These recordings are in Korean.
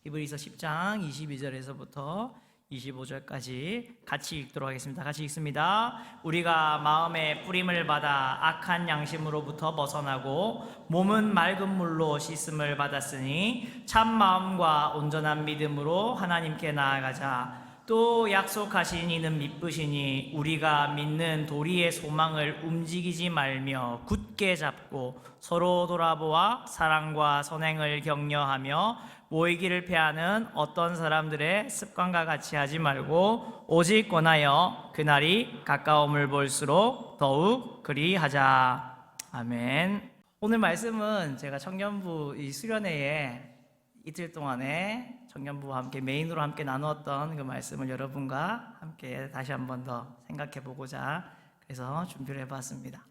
히브리서 10장 22절에서부터 25절까지 같이 읽도록 하겠습니다. 같이 읽습니다. 우리가 마음의 뿌림을 받아 악한 양심으로부터 벗어나고 몸은 맑은 물로 씻음을 받았으니 참 마음과 온전한 믿음으로 하나님께 나아가자. 또 약속하신 이는 미쁘시니 우리가 믿는 도리의 소망을 움직이지 말며 굳게 잡고 서로 돌아보아 사랑과 선행을 격려하며 모이기를 패하는 어떤 사람들의 습관과 같이 하지 말고 오직 권하여 그날이 가까움을 볼수록 더욱 그리하자. 아멘. 오늘 말씀은 제가 청년부 이 수련회에 이틀 동안에 청년부와 함께 메인으로 함께 나누었던 그 말씀을 여러분과 함께 다시 한 번 더 생각해 보고자 그래서 준비를 해봤습니다.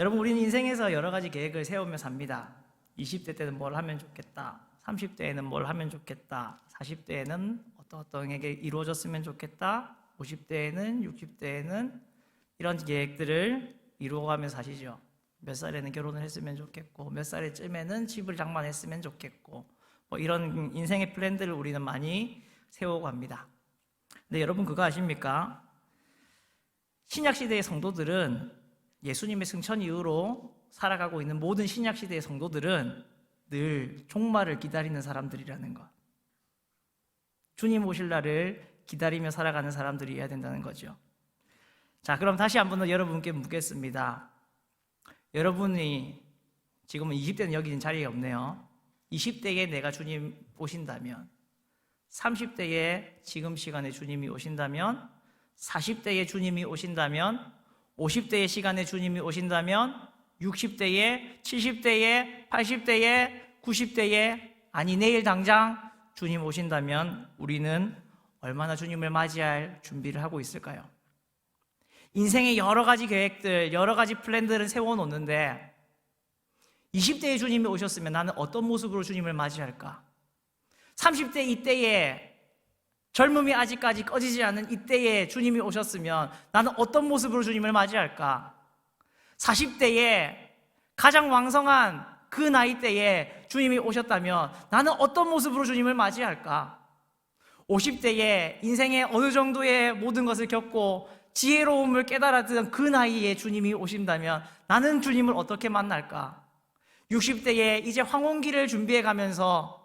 여러분, 우리는 인생에서 여러 가지 계획을 세우며 삽니다. 20대 때는 뭘 하면 좋겠다, 30대에는 뭘 하면 좋겠다, 40대에는 어떤 게 이루어졌으면 좋겠다, 50대에는 60대에는 이런 계획들을 이루어가면서 사시죠. 몇 살에는 결혼을 했으면 좋겠고, 몇 살에쯤에는 집을 장만했으면 좋겠고, 이런 인생의 플랜들을 우리는 많이 세우고 합니다. 근데 여러분, 그거 아십니까? 신약시대의 성도들은, 예수님의 승천 이후로 살아가고 있는 모든 신약시대의 성도들은 늘 종말을 기다리는 사람들이라는 것, 주님 오실 날을 기다리며 살아가는 사람들이어야 된다는 거죠. 자, 그럼 다시 한 번 더 여러분께 묻겠습니다. 여러분이 지금은 20대는 여기 자리에 없네요. 20대에 내가 주님 오신다면, 30대에 지금 시간에 주님이 오신다면, 40대에 주님이 오신다면, 50대의 시간에 주님이 오신다면, 60대에, 70대에, 80대에, 90대에, 아니 내일 당장 주님 오신다면 우리는 얼마나 주님을 맞이할 준비를 하고 있을까요? 인생의 여러 가지 계획들, 여러 가지 플랜들을 세워놓는데 20대에 주님이 오셨으면 나는 어떤 모습으로 주님을 맞이할까? 30대 이때에 젊음이 아직까지 꺼지지 않은 이때에 주님이 오셨으면 나는 어떤 모습으로 주님을 맞이할까? 40대에 가장 왕성한 그 나이 때에 주님이 오셨다면 나는 어떤 모습으로 주님을 맞이할까? 50대에 인생의 어느 정도의 모든 것을 겪고 지혜로움을 깨달았던 그 나이에 주님이 오신다면 나는 주님을 어떻게 만날까? 60대에 이제 황혼기를 준비해 가면서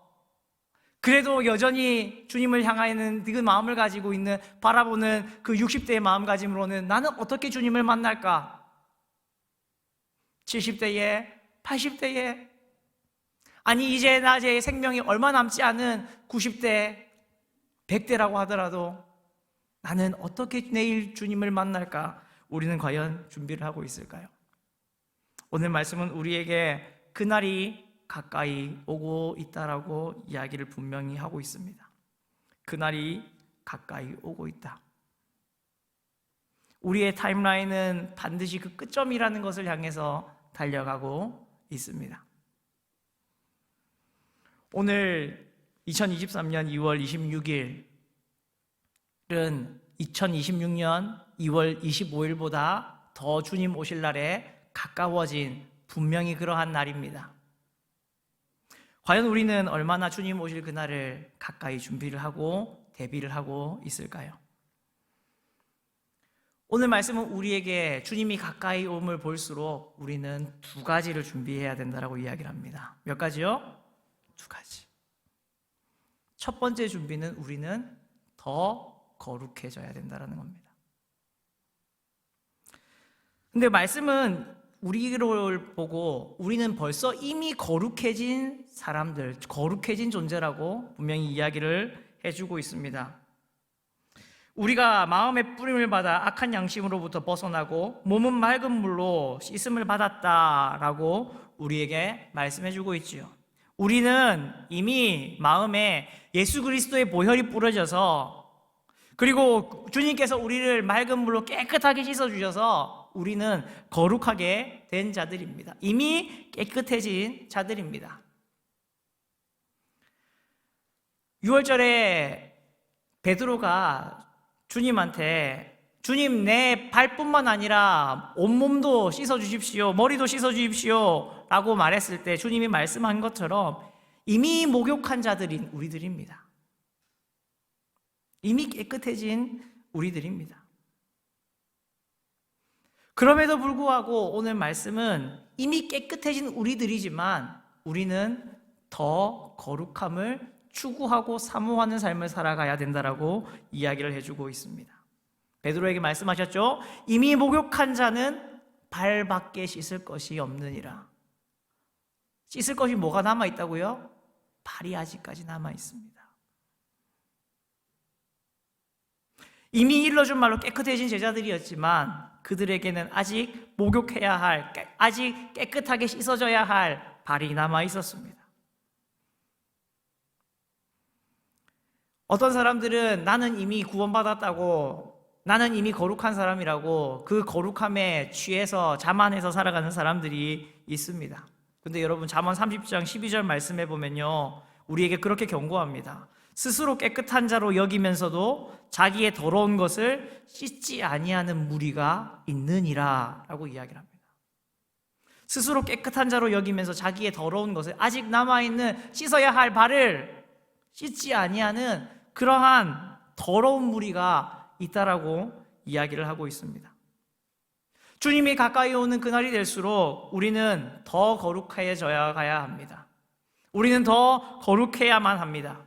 그래도 여전히 주님을 향하는 그 마음을 가지고 있는, 바라보는 그 60대의 마음가짐으로는 나는 어떻게 주님을 만날까? 70대에, 80대에, 아니 이제 나의 생명이 얼마 남지 않은 90대, 100대라고 하더라도 나는 어떻게 내일 주님을 만날까? 우리는 과연 준비를 하고 있을까요? 오늘 말씀은 우리에게 그날이 가까이 오고 있다라고 이야기를 분명히 하고 있습니다. 그날이 가까이 오고 있다. 우리의 타임라인은 반드시 그 끝점이라는 것을 향해서 달려가고 있습니다. 오늘 2023년 2월 26일은 2026년 2월 25일보다 더 주님 오실 날에 가까워진 분명히 그러한 날입니다. 과연 우리는 얼마나 주님 오실 그날을 가까이 준비를 하고 대비를 하고 있을까요? 오늘 말씀은 우리에게 주님이 가까이 오음을 볼수록 우리는 두 가지를 준비해야 된다고 이야기를 합니다. 몇 가지요? 두 가지. 첫 번째 준비는 우리는 더 거룩해져야 된다는 겁니다. 근데 말씀은 우리를 보고 우리는 벌써 이미 거룩해진 사람들, 거룩해진 존재라고 분명히 이야기를 해주고 있습니다. 우리가 마음의 뿌림을 받아 악한 양심으로부터 벗어나고 몸은 맑은 물로 씻음을 받았다라고 우리에게 말씀해주고 있지요. 우리는 이미 마음에 예수 그리스도의 보혈이 뿌려져서, 그리고 주님께서 우리를 맑은 물로 깨끗하게 씻어주셔서 우리는 거룩하게 된 자들입니다. 이미 깨끗해진 자들입니다. 6월절에 베드로가 주님한테 주님 내 발뿐만 아니라 온몸도 씻어주십시오, 머리도 씻어주십시오 라고 말했을 때 주님이 말씀한 것처럼 이미 목욕한 자들인 우리들입니다. 이미 깨끗해진 우리들입니다. 그럼에도 불구하고 오늘 말씀은 이미 깨끗해진 우리들이지만 우리는 더 거룩함을 추구하고 사모하는 삶을 살아가야 된다라고 이야기를 해주고 있습니다. 베드로에게 말씀하셨죠. 이미 목욕한 자는 발밖에 씻을 것이 없느니라. 씻을 것이 뭐가 남아있다고요? 발이 아직까지 남아있습니다. 이미 일러준 말로 깨끗해진 제자들이었지만 그들에게는 아직 목욕해야 할, 아직 깨끗하게 씻어져야 할 발이 남아있었습니다. 어떤 사람들은 나는 이미 구원받았다고, 나는 이미 거룩한 사람이라고 그 거룩함에 취해서 자만해서 살아가는 사람들이 있습니다. 근데 여러분 잠언 30장 12절 말씀해 보면요, 우리에게 그렇게 경고합니다. 스스로 깨끗한 자로 여기면서도 자기의 더러운 것을 씻지 아니하는 무리가 있느니라 라고 이야기를 합니다. 스스로 깨끗한 자로 여기면서 자기의 더러운 것을, 아직 남아있는 씻어야 할 발을 씻지 아니하는 그러한 더러운 무리가 있다라고 이야기를 하고 있습니다. 주님이 가까이 오는 그날이 될수록 우리는 더 거룩해져야 가야 합니다. 우리는 더 거룩해야만 합니다.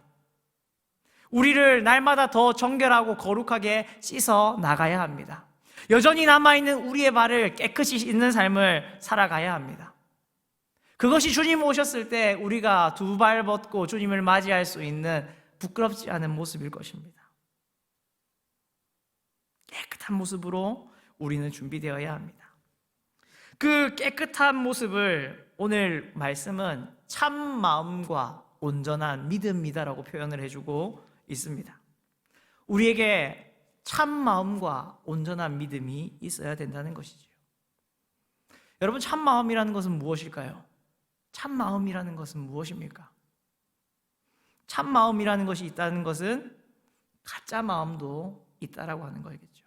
우리를 날마다 더 정결하고 거룩하게 씻어 나가야 합니다. 여전히 남아있는 우리의 발을 깨끗이 씻는 삶을 살아가야 합니다. 그것이 주님 오셨을 때 우리가 두 발 벗고 주님을 맞이할 수 있는 부끄럽지 않은 모습일 것입니다. 깨끗한 모습으로 우리는 준비되어야 합니다. 그 깨끗한 모습을 오늘 말씀은 참 마음과 온전한 믿음이다라고 표현을 해주고 있습니다. 우리에게 참 마음과 온전한 믿음이 있어야 된다는 것이죠. 여러분, 참 마음이라는 것은 무엇일까요? 참 마음이라는 것은 무엇입니까? 참 마음이라는 것이 있다는 것은 가짜 마음도 있다라고 하는 거겠죠.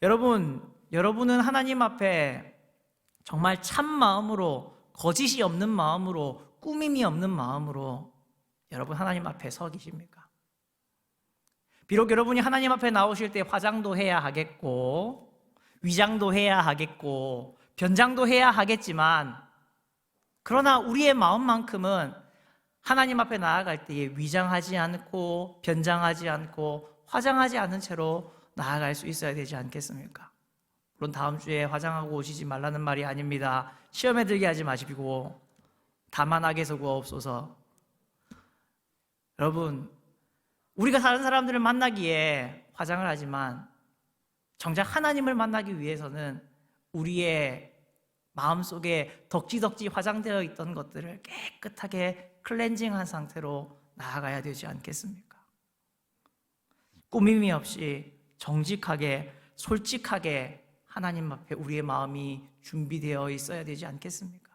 여러분은 하나님 앞에 정말 참 마음으로, 거짓이 없는 마음으로, 꾸밈이 없는 마음으로 여러분 하나님 앞에 서 계십니까? 비록 여러분이 하나님 앞에 나오실 때 화장도 해야 하겠고, 위장도 해야 하겠고, 변장도 해야 하겠지만, 그러나 우리의 마음만큼은 하나님 앞에 나아갈 때에 위장하지 않고, 변장하지 않고, 화장하지 않은 채로 나아갈 수 있어야 되지 않겠습니까? 물론 다음 주에 화장하고 오시지 말라는 말이 아닙니다. 시험에 들게 하지 마시고 다만 악에서 구하옵소서. 여러분, 우리가 다른 사람들을 만나기에 화장을 하지만 정작 하나님을 만나기 위해서는 우리의 마음속에 덕지덕지 화장되어 있던 것들을 깨끗하게 클렌징한 상태로 나아가야 되지 않겠습니까? 꾸밈이 없이 정직하게, 솔직하게 하나님 앞에 우리의 마음이 준비되어 있어야 되지 않겠습니까?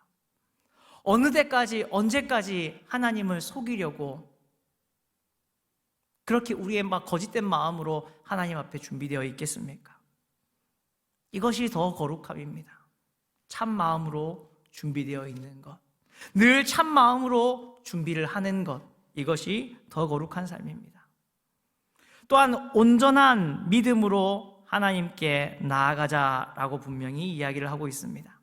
어느 때까지, 언제까지 하나님을 속이려고 그렇게 우리의 거짓된 마음으로 하나님 앞에 준비되어 있겠습니까? 이것이 더 거룩함입니다. 참 마음으로 준비되어 있는 것, 늘 참 마음으로 준비를 하는 것, 이것이 더 거룩한 삶입니다. 또한 온전한 믿음으로 하나님께 나아가자라고 분명히 이야기를 하고 있습니다.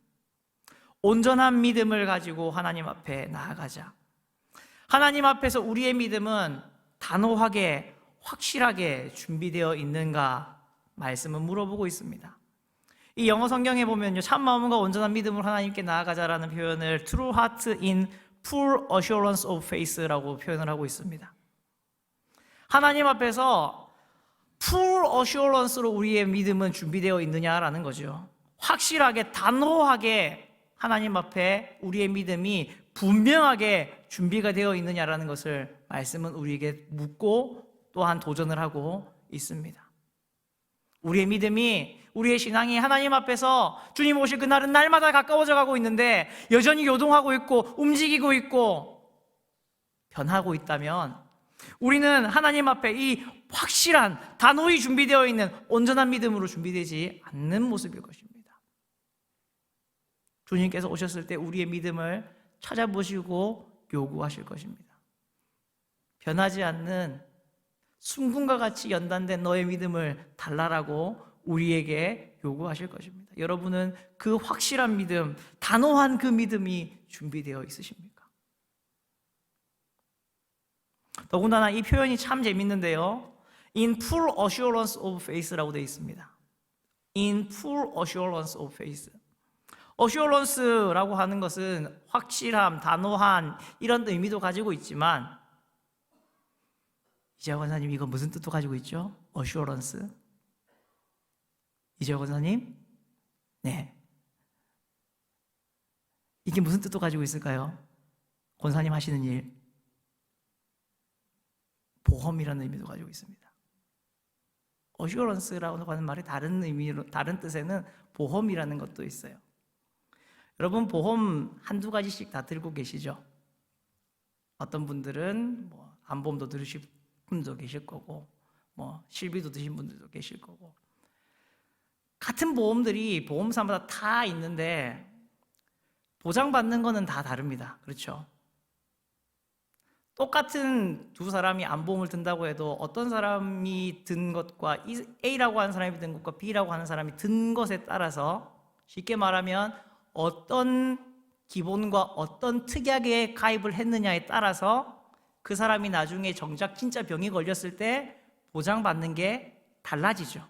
온전한 믿음을 가지고 하나님 앞에 나아가자. 하나님 앞에서 우리의 믿음은 단호하게, 확실하게 준비되어 있는가 말씀은 물어보고 있습니다. 이 영어 성경에 보면요, 참 마음과 온전한 믿음으로 하나님께 나아가자라는 표현을 True Heart in Full Assurance of Faith라고 표현을 하고 있습니다. 하나님 앞에서 Full Assurance로 우리의 믿음은 준비되어 있느냐라는 거죠. 확실하게, 단호하게 하나님 앞에 우리의 믿음이 분명하게 준비가 되어 있느냐라는 것을 말씀은 우리에게 묻고 또한 도전을 하고 있습니다. 우리의 믿음이, 우리의 신앙이 하나님 앞에서 주님 오실 그날은 날마다 가까워져 가고 있는데 여전히 요동하고 있고 움직이고 있고 변하고 있다면 우리는 하나님 앞에 이 확실한, 단호히 준비되어 있는 온전한 믿음으로 준비되지 않는 모습일 것입니다. 주님께서 오셨을 때 우리의 믿음을 찾아보시고 요구하실 것입니다. 변하지 않는 순금과 같이 연단된 너의 믿음을 달라라고 우리에게 요구하실 것입니다. 여러분은 그 확실한 믿음, 단호한 그 믿음이 준비되어 있으십니까? 더군다나 이 표현이 참 재밌는데요. In full assurance of faith라고 되어 있습니다. In full assurance of faith. assurance라고 하는 것은 확실함, 단호한 이런 의미도 가지고 있지만, 이재호 권사님 이거 무슨 뜻도 가지고 있죠? assurance. 이재호 권사님? 네. 이게 무슨 뜻도 가지고 있을까요? 권사님 하시는 일. 보험이라는 의미도 가지고 있습니다. 어슈어런스라고 하는 말이 다른 의미로, 다른 뜻에는 보험이라는 것도 있어요. 여러분 보험 한두 가지씩 다 들고 계시죠? 어떤 분들은 암보험도 들으실 분도 계실 거고, 실비도 드신 분들도 계실 거고, 같은 보험들이 보험사마다 다 있는데 보장받는 거는 다 다릅니다. 그렇죠? 똑같은 두 사람이 암보험을 든다고 해도 어떤 사람이 든 것과 A라고 하는 사람이 든 것과 B라고 하는 사람이 든 것에 따라서, 쉽게 말하면 어떤 기본과 어떤 특약에 가입을 했느냐에 따라서 그 사람이 나중에 정작 진짜 병이 걸렸을 때 보장받는 게 달라지죠.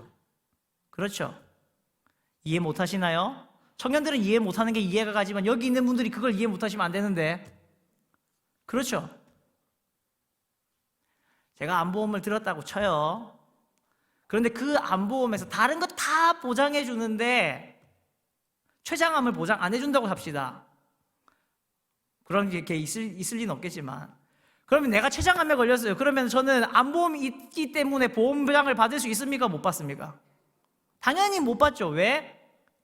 그렇죠? 이해 못 하시나요? 청년들은 이해 못 하는 게 이해가 가지만 여기 있는 분들이 그걸 이해 못 하시면 안 되는데. 그렇죠? 제가 암보험을 들었다고 쳐요. 그런데 그 암보험에서 다른 거 다 보장해 주는데 췌장암을 보장 안 해준다고 합시다. 그런 게 이렇게 있을 리는 없겠지만, 그러면 내가 췌장암에 걸렸어요. 그러면 저는 암보험이 있기 때문에 보험을 받을 수 있습니까? 못 받습니까? 당연히 못 받죠. 왜?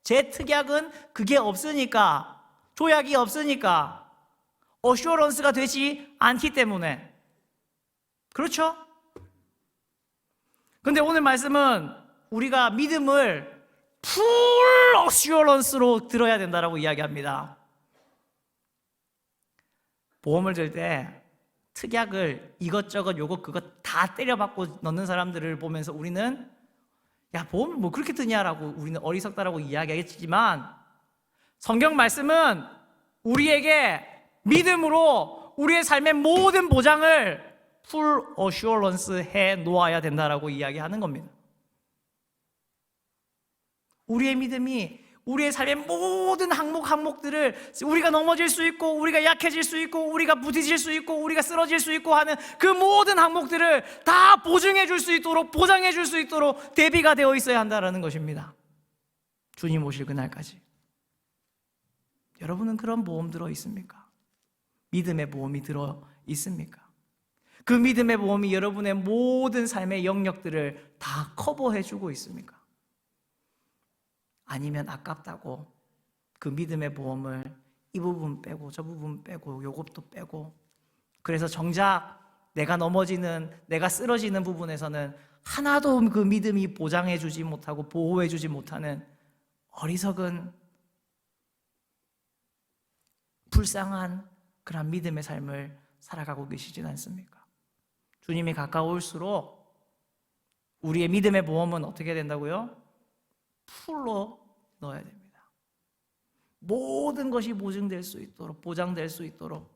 제 특약은 그게 없으니까, 조약이 없으니까, 어슈어런스가 되지 않기 때문에. 그렇죠? 근데 오늘 말씀은 우리가 믿음을 풀 어슈어런스로 들어야 된다라고 이야기합니다. 보험을 들 때 특약을 이것저것 요것 그것 다 때려박고 넣는 사람들을 보면서 우리는 야, 보험을 뭐 그렇게 드냐라고 우리는 어리석다라고 이야기하겠지만, 성경 말씀은 우리에게 믿음으로 우리의 삶의 모든 보장을 풀 어슈어런스 해 놓아야 된다라고 이야기하는 겁니다. 우리의 믿음이 우리의 삶의 모든 항목들을, 우리가 넘어질 수 있고 우리가 약해질 수 있고 우리가 부딪힐 수 있고 우리가 쓰러질 수 있고 하는 그 모든 항목들을 다 보증해 줄 수 있도록, 보장해 줄 수 있도록 대비가 되어 있어야 한다는 것입니다. 주님 오실 그날까지. 여러분은 그런 보험 들어 있습니까? 믿음의 보험이 들어 있습니까? 그 믿음의 보험이 여러분의 모든 삶의 영역들을 다 커버해 주고 있습니까? 아니면 아깝다고 그 믿음의 보험을 이 부분 빼고 저 부분 빼고 요것도 빼고, 그래서 정작 내가 넘어지는, 내가 쓰러지는 부분에서는 하나도 그 믿음이 보장해 주지 못하고 보호해 주지 못하는 어리석은 불쌍한 그런 믿음의 삶을 살아가고 계시진 않습니까? 주님이 가까울수록 우리의 믿음의 보험은 어떻게 된다고요? 풀로 넣어야 됩니다. 모든 것이 보증될 수 있도록, 보장될 수 있도록.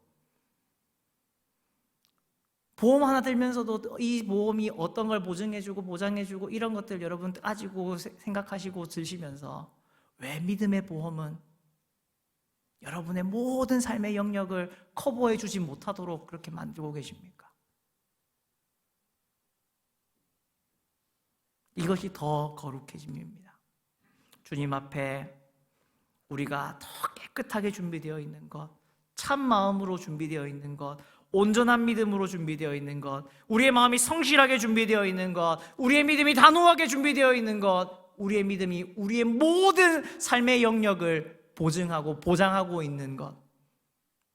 보험 하나 들면서도 이 보험이 어떤 걸 보증해주고 보장해주고 이런 것들 여러분 따지고 생각하시고 들시면서, 왜 믿음의 보험은 여러분의 모든 삶의 영역을 커버해 주지 못하도록 그렇게 만들고 계십니까? 이것이 더 거룩해짐입니다. 주님 앞에 우리가 더 깨끗하게 준비되어 있는 것, 참 마음으로 준비되어 있는 것, 온전한 믿음으로 준비되어 있는 것, 우리의 마음이 성실하게 준비되어 있는 것, 우리의 믿음이 단호하게 준비되어 있는 것, 우리의 믿음이 우리의 모든 삶의 영역을 보증하고 보장하고 있는 것,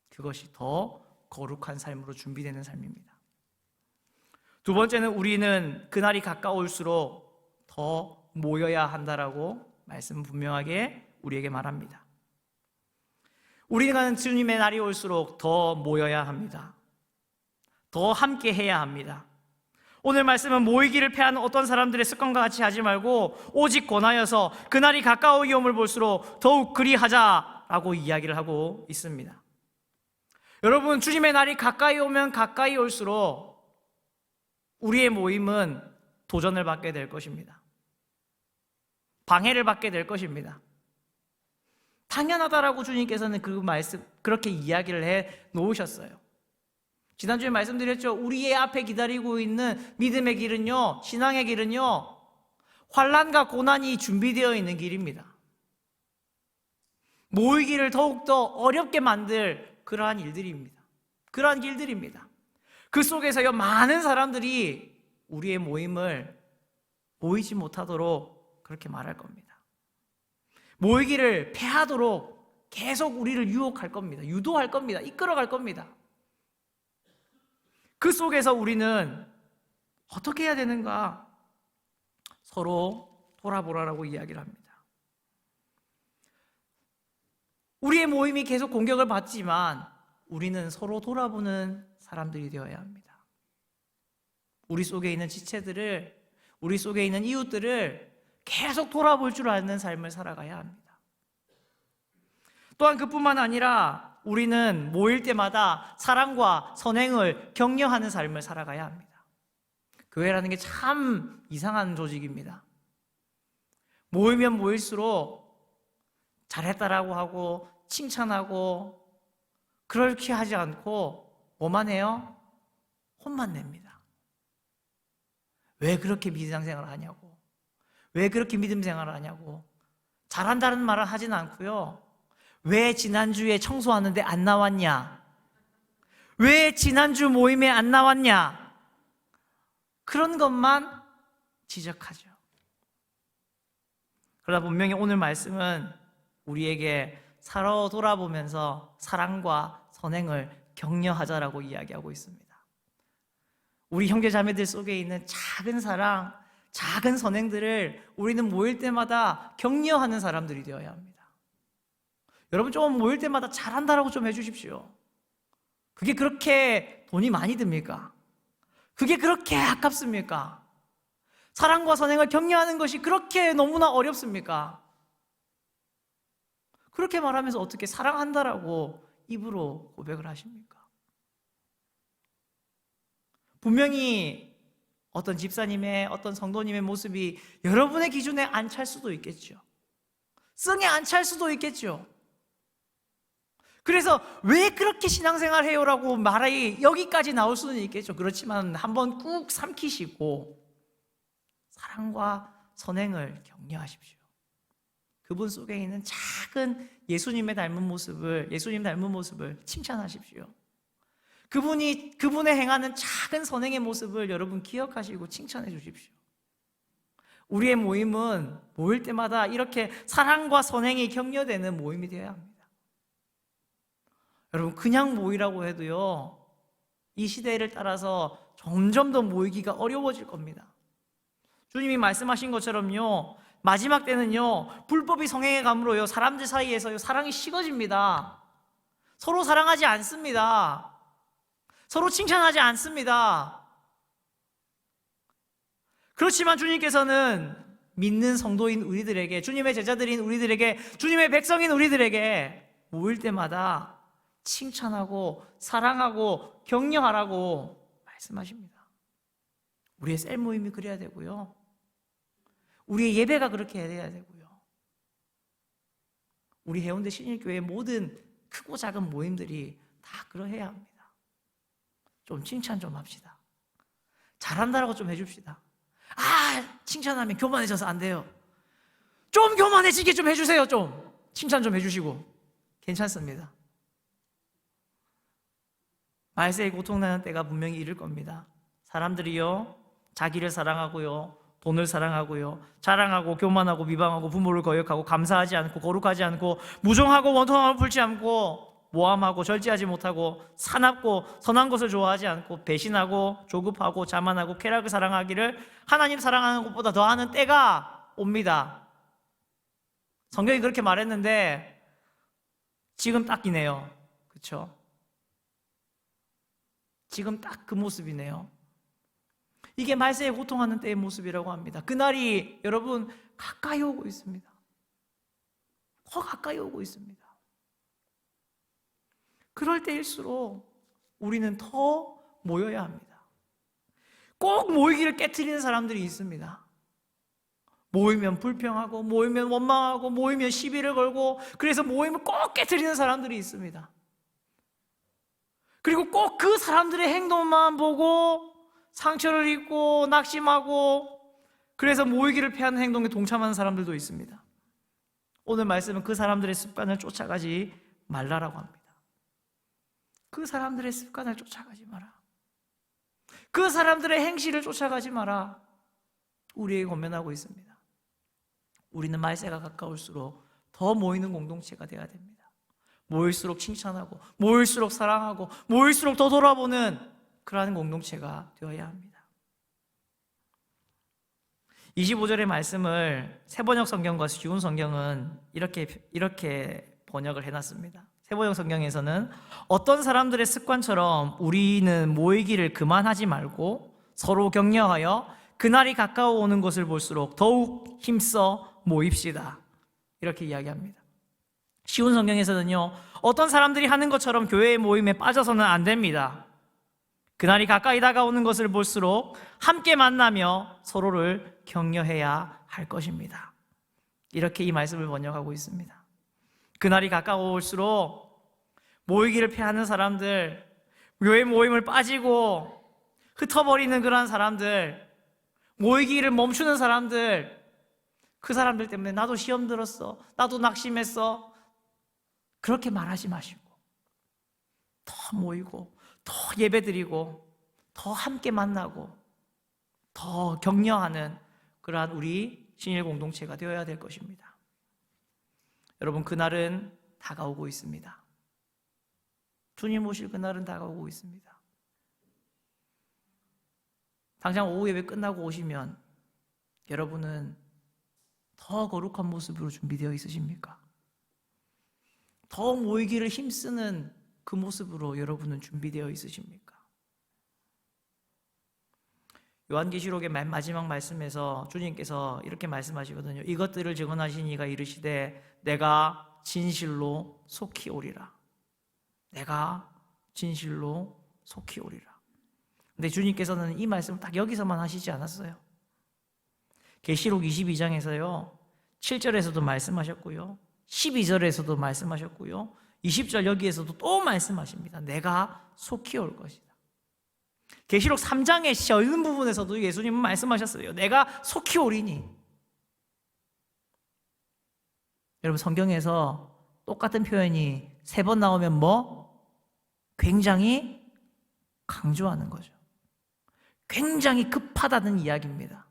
그것이 더 거룩한 삶으로 준비되는 삶입니다. 두 번째는 우리는 그날이 가까울수록 더 모여야 한다라고 말씀은 분명하게 우리에게 말합니다. 우리는 주님의 날이 올수록 더 모여야 합니다. 더 함께 해야 합니다. 오늘 말씀은 모이기를 패하는 어떤 사람들의 습관과 같이 하지 말고 오직 권하여서 그날이 가까이 옴을 볼수록 더욱 그리하자라고 이야기를 하고 있습니다. 여러분, 주님의 날이 가까이 오면 가까이 올수록 우리의 모임은 도전을 받게 될 것입니다. 방해를 받게 될 것입니다. 당연하다라고 주님께서는 그 말씀 그렇게 이야기를 해 놓으셨어요. 지난주에 말씀드렸죠. 우리의 앞에 기다리고 있는 믿음의 길은요, 신앙의 길은요, 환난과 고난이 준비되어 있는 길입니다. 모이기를 더욱더 어렵게 만들 그러한 일들입니다. 그러한 길들입니다. 그 속에서요, 많은 사람들이 우리의 모임을 모이지 못하도록 그렇게 말할 겁니다. 모이기를 패하도록 계속 우리를 유혹할 겁니다. 유도할 겁니다. 이끌어갈 겁니다. 그 속에서 우리는 어떻게 해야 되는가? 서로 돌아보라라고 이야기를 합니다. 우리의 모임이 계속 공격을 받지만 우리는 서로 돌아보는 사람들이 되어야 합니다. 우리 속에 있는 지체들을, 우리 속에 있는 이웃들을 계속 돌아볼 줄 아는 삶을 살아가야 합니다. 또한 그뿐만 아니라 우리는 모일 때마다 사랑과 선행을 격려하는 삶을 살아가야 합니다. 교회라는 게 참 이상한 조직입니다. 모이면 모일수록 잘했다라고 하고 칭찬하고 그렇게 하지 않고 뭐만 해요? 혼만 냅니다. 왜 그렇게 믿음생활을 하냐고, 왜 그렇게 믿음 생활을 하냐고, 잘한다는 말을 하진 않고요. 왜 지난주에 청소하는데 안 나왔냐? 왜 지난주 모임에 안 나왔냐? 그런 것만 지적하죠. 그러다 분명히 오늘 말씀은 우리에게 서로 돌아보면서 사랑과 선행을 격려하자라고 이야기하고 있습니다. 우리 형제 자매들 속에 있는 작은 사랑, 작은 선행들을 우리는 모일 때마다 격려하는 사람들이 되어야 합니다. 여러분, 좀 모일 때마다 잘한다라고 좀 해주십시오. 그게 그렇게 돈이 많이 듭니까? 그게 그렇게 아깝습니까? 사랑과 선행을 격려하는 것이 그렇게 너무나 어렵습니까? 그렇게 말하면서 어떻게 사랑한다라고 입으로 고백을 하십니까? 분명히 어떤 집사님의, 어떤 성도님의 모습이 여러분의 기준에 안 찰 수도 있겠죠. 성에 안 찰 수도 있겠죠. 그래서 왜 그렇게 신앙생활 해요라고 말이 여기까지 나올 수는 있겠죠. 그렇지만 한번 꾹 삼키시고 사랑과 선행을 격려하십시오. 그분 속에 있는 작은 예수님 닮은 모습을 칭찬하십시오. 그분의 행하는 작은 선행의 모습을 여러분 기억하시고 칭찬해 주십시오. 우리의 모임은 모일 때마다 이렇게 사랑과 선행이 격려되는 모임이 되어야 합니다. 여러분, 그냥 모이라고 해도요, 이 시대를 따라서 점점 더 모이기가 어려워질 겁니다. 주님이 말씀하신 것처럼요, 마지막 때는요, 불법이 성행해 감으로요, 사람들 사이에서요, 사랑이 식어집니다. 서로 사랑하지 않습니다. 서로 칭찬하지 않습니다. 그렇지만 주님께서는 믿는 성도인 우리들에게, 주님의 제자들인 우리들에게, 주님의 백성인 우리들에게 모일 때마다 칭찬하고 사랑하고 격려하라고 말씀하십니다. 우리의 셀 모임이 그래야 되고요, 우리의 예배가 그렇게 해야 되고요, 우리 해운대 신일교회 모든 크고 작은 모임들이 다 그러해야 합니다. 좀 칭찬 좀 합시다. 잘한다라고 좀 해줍시다. 칭찬하면 교만해져서 안 돼요. 좀 교만해지게 좀 해주세요. 좀 칭찬 좀 해주시고. 괜찮습니다. 말세에 고통나는 때가 분명히 이를 겁니다. 사람들이요, 자기를 사랑하고요, 돈을 사랑하고요, 자랑하고 교만하고 비방하고 부모를 거역하고 감사하지 않고 거룩하지 않고 무정하고 원통함을 풀지 않고 모함하고 절제하지 못하고 사납고 선한 것을 좋아하지 않고 배신하고 조급하고 자만하고 쾌락을 사랑하기를 하나님 사랑하는 것보다 더하는 때가 옵니다. 성경이 그렇게 말했는데 지금 딱이네요. 그렇죠? 지금 딱 그 모습이네요. 이게 말세에 고통하는 때의 모습이라고 합니다. 그날이 여러분 가까이 오고 있습니다. 더 가까이 오고 있습니다. 그럴 때일수록 우리는 더 모여야 합니다. 꼭 모이기를 깨트리는 사람들이 있습니다. 모이면 불평하고, 모이면 원망하고, 모이면 시비를 걸고, 그래서 모임을 꼭 깨트리는 사람들이 있습니다. 그리고 꼭 그 사람들의 행동만 보고 상처를 입고 낙심하고, 그래서 모이기를 피하는 행동에 동참하는 사람들도 있습니다. 오늘 말씀은 그 사람들의 습관을 쫓아가지 말라라고 합니다. 그 사람들의 습관을 쫓아가지 마라. 그 사람들의 행실을 쫓아가지 마라. 우리에게 권면하고 있습니다. 우리는 말세가 가까울수록 더 모이는 공동체가 되어야 됩니다. 모일수록 칭찬하고, 모일수록 사랑하고, 모일수록 더 돌아보는 그러한 공동체가 되어야 합니다. 25절의 말씀을 새번역 성경과 쉬운 성경은 이렇게 번역을 해놨습니다. 새번역 성경에서는 어떤 사람들의 습관처럼 우리는 모이기를 그만하지 말고 서로 격려하여 그날이 가까워 오는 것을 볼수록 더욱 힘써 모입시다. 이렇게 이야기합니다. 쉬운 성경에서는요, 어떤 사람들이 하는 것처럼 교회의 모임에 빠져서는 안 됩니다. 그날이 가까이 다가오는 것을 볼수록 함께 만나며 서로를 격려해야 할 것입니다. 이렇게 이 말씀을 번역하고 있습니다. 그날이 가까워올수록 모이기를 피하는 사람들, 교회 모임을 빠지고 흩어버리는 그런 사람들, 모이기를 멈추는 사람들, 그 사람들 때문에 나도 시험 들었어, 나도 낙심했어, 그렇게 말하지 마시고 더 모이고 더 예배드리고 더 함께 만나고 더 격려하는 그러한 우리 신일 공동체가 되어야 될 것입니다. 여러분, 그날은 다가오고 있습니다. 주님 오실 그날은 다가오고 있습니다. 당장 오후 예배 끝나고 오시면 여러분은 더 거룩한 모습으로 준비되어 있으십니까? 더 모이기를 힘쓰는 그 모습으로 여러분은 준비되어 있으십니까? 요한계시록의 마지막 말씀에서 주님께서 이렇게 말씀하시거든요. 이것들을 증언하신 이가 이르시되 내가 진실로 속히 오리라. 내가 진실로 속히 오리라. 근데 주님께서는 이 말씀을 딱 여기서만 하시지 않았어요. 계시록 22장에서요 7절에서도 말씀하셨고요 12절에서도 말씀하셨고요 20절 여기에서도 또 말씀하십니다. 내가 속히 올 것이다. 계시록 3장의 셔있는 부분에서도 예수님은 말씀하셨어요. 내가 속히 오리니. 여러분, 성경에서 똑같은 표현이 3번 나오면 굉장히 강조하는 거죠. 굉장히 급하다는 이야기입니다.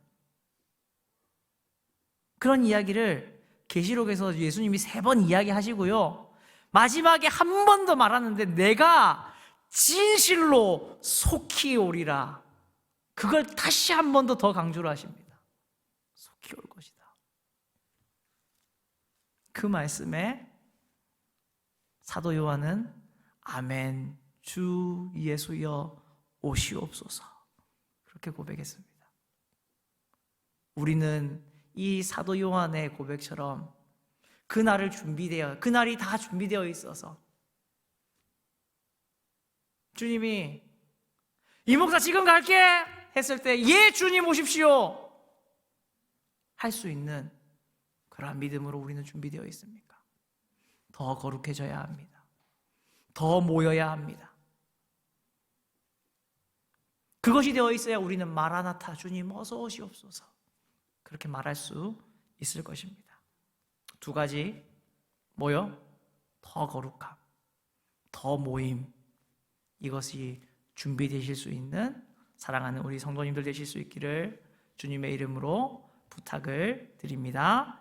그런 이야기를 계시록에서 예수님이 3번 이야기하시고요 마지막에 한 번 더 말하는데 내가 진실로 속히 오리라. 그걸 다시 한 번 더 강조를 하십니다. 속히 올 것이다. 그 말씀에 사도 요한은 아멘 주 예수여 오시옵소서 그렇게 고백했습니다. 우리는 이 사도 요한의 고백처럼 그날을 그날이 다 준비되어 있어서 주님이 이 목사 지금 갈게 했을 때 예 주님 오십시오 할 수 있는 그러한 믿음으로 우리는 준비되어 있습니까? 더 거룩해져야 합니다. 더 모여야 합니다. 그것이 되어 있어야 우리는 마라나타 주님 어서 오시옵소서 그렇게 말할 수 있을 것입니다. 2가지 더 거룩함, 더 모임, 이것이 준비되실 수 있는 사랑하는 우리 성도님들 되실 수 있기를 주님의 이름으로 부탁을 드립니다.